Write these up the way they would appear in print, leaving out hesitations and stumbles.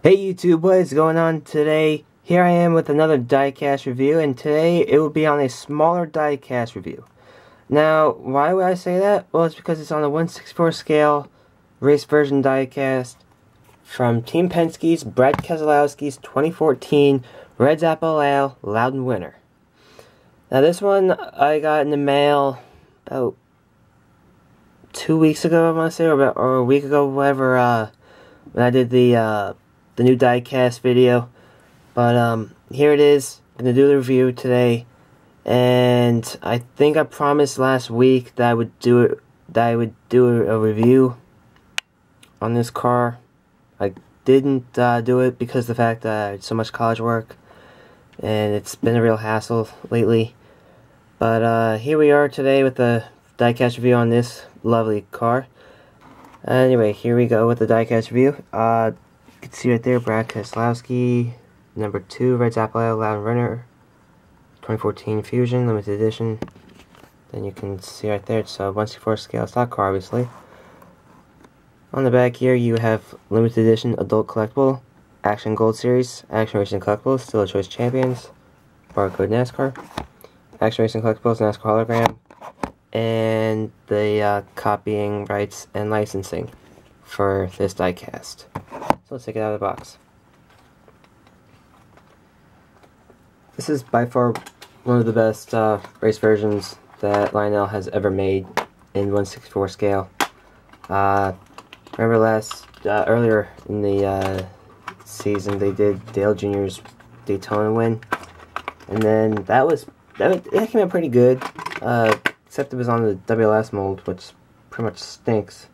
Hey YouTube, what is going on today? Here I am with another diecast review, and today it will be on a smaller diecast review. Now, why would I say that? Well, it's because it's on a 1/64 scale race version diecast from Team Penske's Brad Keselowski's 2014 Reds Apple Ale Loudon winner. Now, this one I got in the mail about 2 weeks ago, I want to say, or a week ago, whatever. When I did the new diecast video. But here it is. I'm gonna do the review today, and I think I promised last week that I would do it. That I would do a review on this car. I didn't do it because of the fact that I had so much college work, and it's been a real hassle lately. But here we are today with the diecast review on this lovely car. Anyway, here we go with the diecast review. You can see right there, Brad Keselowski, number 2, Reds Apple Ale Loudon winner, 2014 Fusion, limited edition. Then you can see right there, it's a 1/64 scale stock car, obviously. On the back here, you have limited edition adult collectible, Action Gold Series, Action Racing Collectibles, Still a Choice Champions, barcode Nascar, Action Racing Collectibles, Nascar hologram, and the copying rights and licensing for this diecast. So let's take it out of the box. This is by far one of the best race versions that Lionel has ever made in 1/64 scale. Remember earlier in the season they did Dale Jr.'s Daytona win, and then it came out pretty good, except it was on the WLS mold, which pretty much stinks.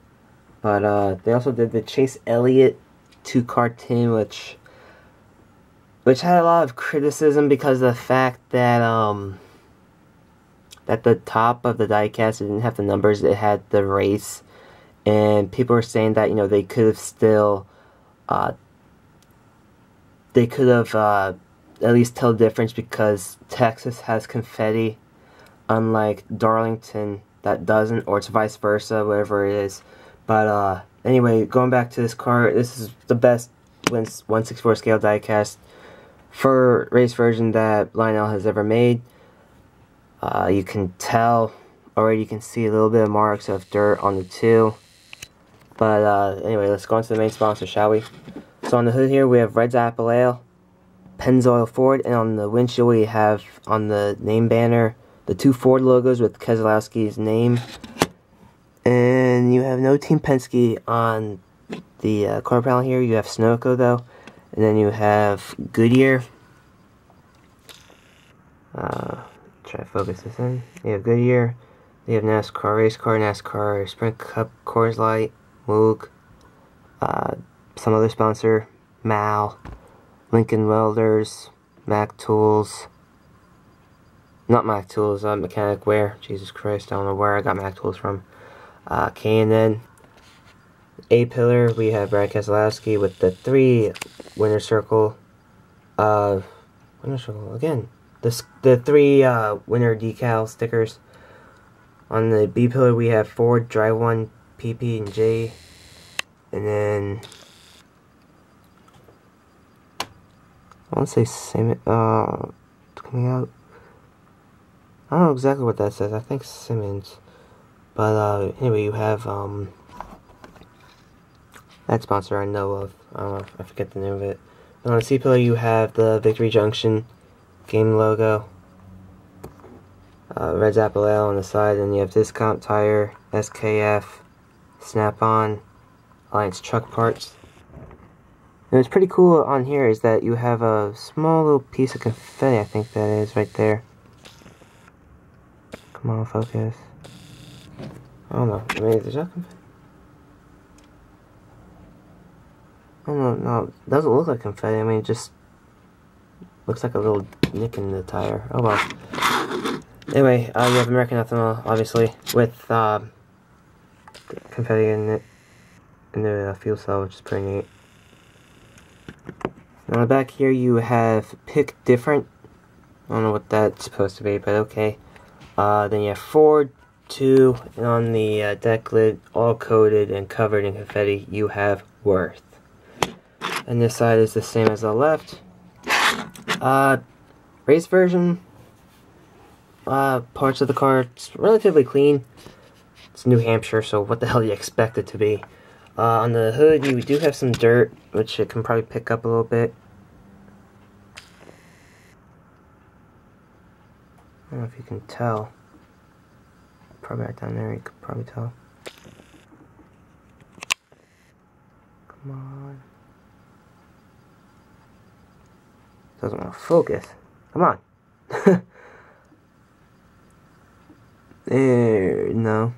But they also did the Chase Elliott 2-car team, which had a lot of criticism because of the fact that that the top of the diecast didn't have the numbers; it had the race, and people were saying that they could have still at least tell the difference because Texas has confetti, unlike Darlington that doesn't, or it's vice versa, whatever it is. But anyway, going back to this car, this is the best 1/64 scale diecast for race version that Lionel has ever made. You can tell already, you can see a little bit of marks of dirt on the 2. But anyway, let's go into the main sponsor, shall we? So on the hood here, we have Reds Apple Ale, Pennzoil Ford, and on the windshield we have, on the name banner, the 2 Ford logos with Keselowski's name. And you have no Team Penske on the car panel here. You have Sunoco though, and then you have Goodyear. Try to focus this in. You have Goodyear. You have NASCAR Race Car, NASCAR Sprint Cup, Coors Light, Moog, some other sponsor, Mal, Lincoln Welders, Mac Tools. Not Mac Tools, Mechanic Wear. Jesus Christ, I don't know where I got Mac Tools from. K&N, A-Pillar, we have Brad Keselowski with the 3 winner circle, again, the 3 winner decal stickers. On the B-Pillar we have Ford, Drive 1, PP, and J, and then, I want to say Simmons, coming out, I don't know exactly what that says, I think Simmons. But anyway, you have that sponsor I know of. I forget the name of it. And on the C-Pillar you have the Victory Junction game logo, Reds Apple Ale on the side, and you have Discount Tire, SKF, Snap-on, Alliance Truck Parts. And what's pretty cool on here is that you have a small little piece of confetti, I think that is, right there. Come on, focus. I don't know. I mean, there's not confetti. I don't know. No, it doesn't look like confetti. I mean, it just looks like a little nick in the tire. Oh well. Anyway, you have American Ethanol, obviously, with confetti in it, in the fuel cell, which is pretty neat. On the back here, you have Pick Different. I don't know what that's supposed to be, but okay. Then you have Ford, 2, and on the deck lid, all coated and covered in confetti, you have Worth. And this side is the same as the left. Race version. Parts of the car, it's relatively clean. It's New Hampshire, so what the hell do you expect it to be? On the hood, you do have some dirt, which it can probably pick up a little bit. I don't know if you can tell. Probably right down there, you could probably tell. Come on. Doesn't want to focus. Come on. There, no.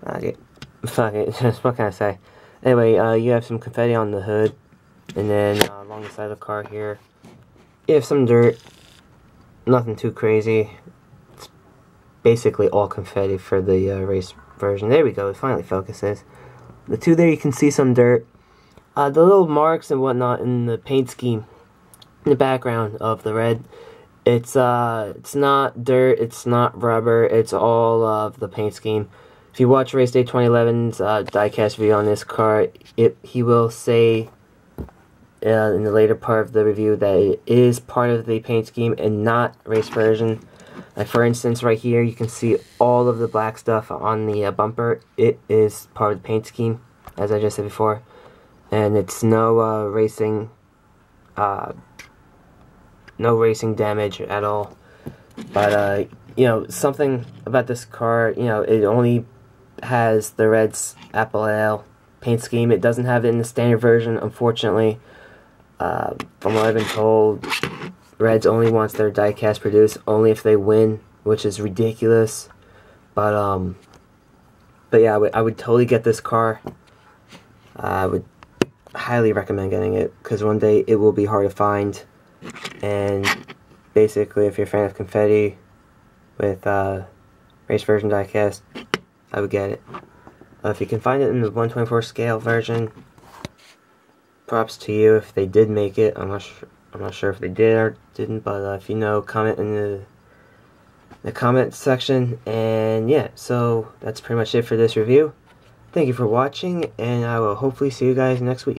Okay. Fuck it. What can I say? Anyway, you have some confetti on the hood, and then along the side of the car here, you have some dirt. Nothing too crazy. It's basically all confetti for the race version. There we go. It finally focuses. The two there, you can see some dirt. The little marks and whatnot in the paint scheme in the background of the red. It's not dirt, it's not rubber, it's all of the paint scheme. If you watch Race Day 2011's diecast video on this car, he will say in the later part of the review that it is part of the paint scheme and not race version. Like for instance, right here you can see all of the black stuff on the bumper. It is part of the paint scheme, as I just said before, and it's no racing damage at all. But you know, something about this car, you know, it only has the Red's Apple Ale paint scheme. It doesn't have it in the standard version, unfortunately. From what I've been told, Reds only wants their diecast produced only if they win, which is ridiculous. But yeah, I would totally get this car. I would highly recommend getting it, because one day it will be hard to find. And basically, if you're a fan of confetti with race version diecast, I would get it. If you can find it in the 1/24 scale version, props to you if they did make it. I'm not sure if they did or didn't, but if you know, comment in the comment section. And yeah, so that's pretty much it for this review. Thank you for watching, and I will hopefully see you guys next week.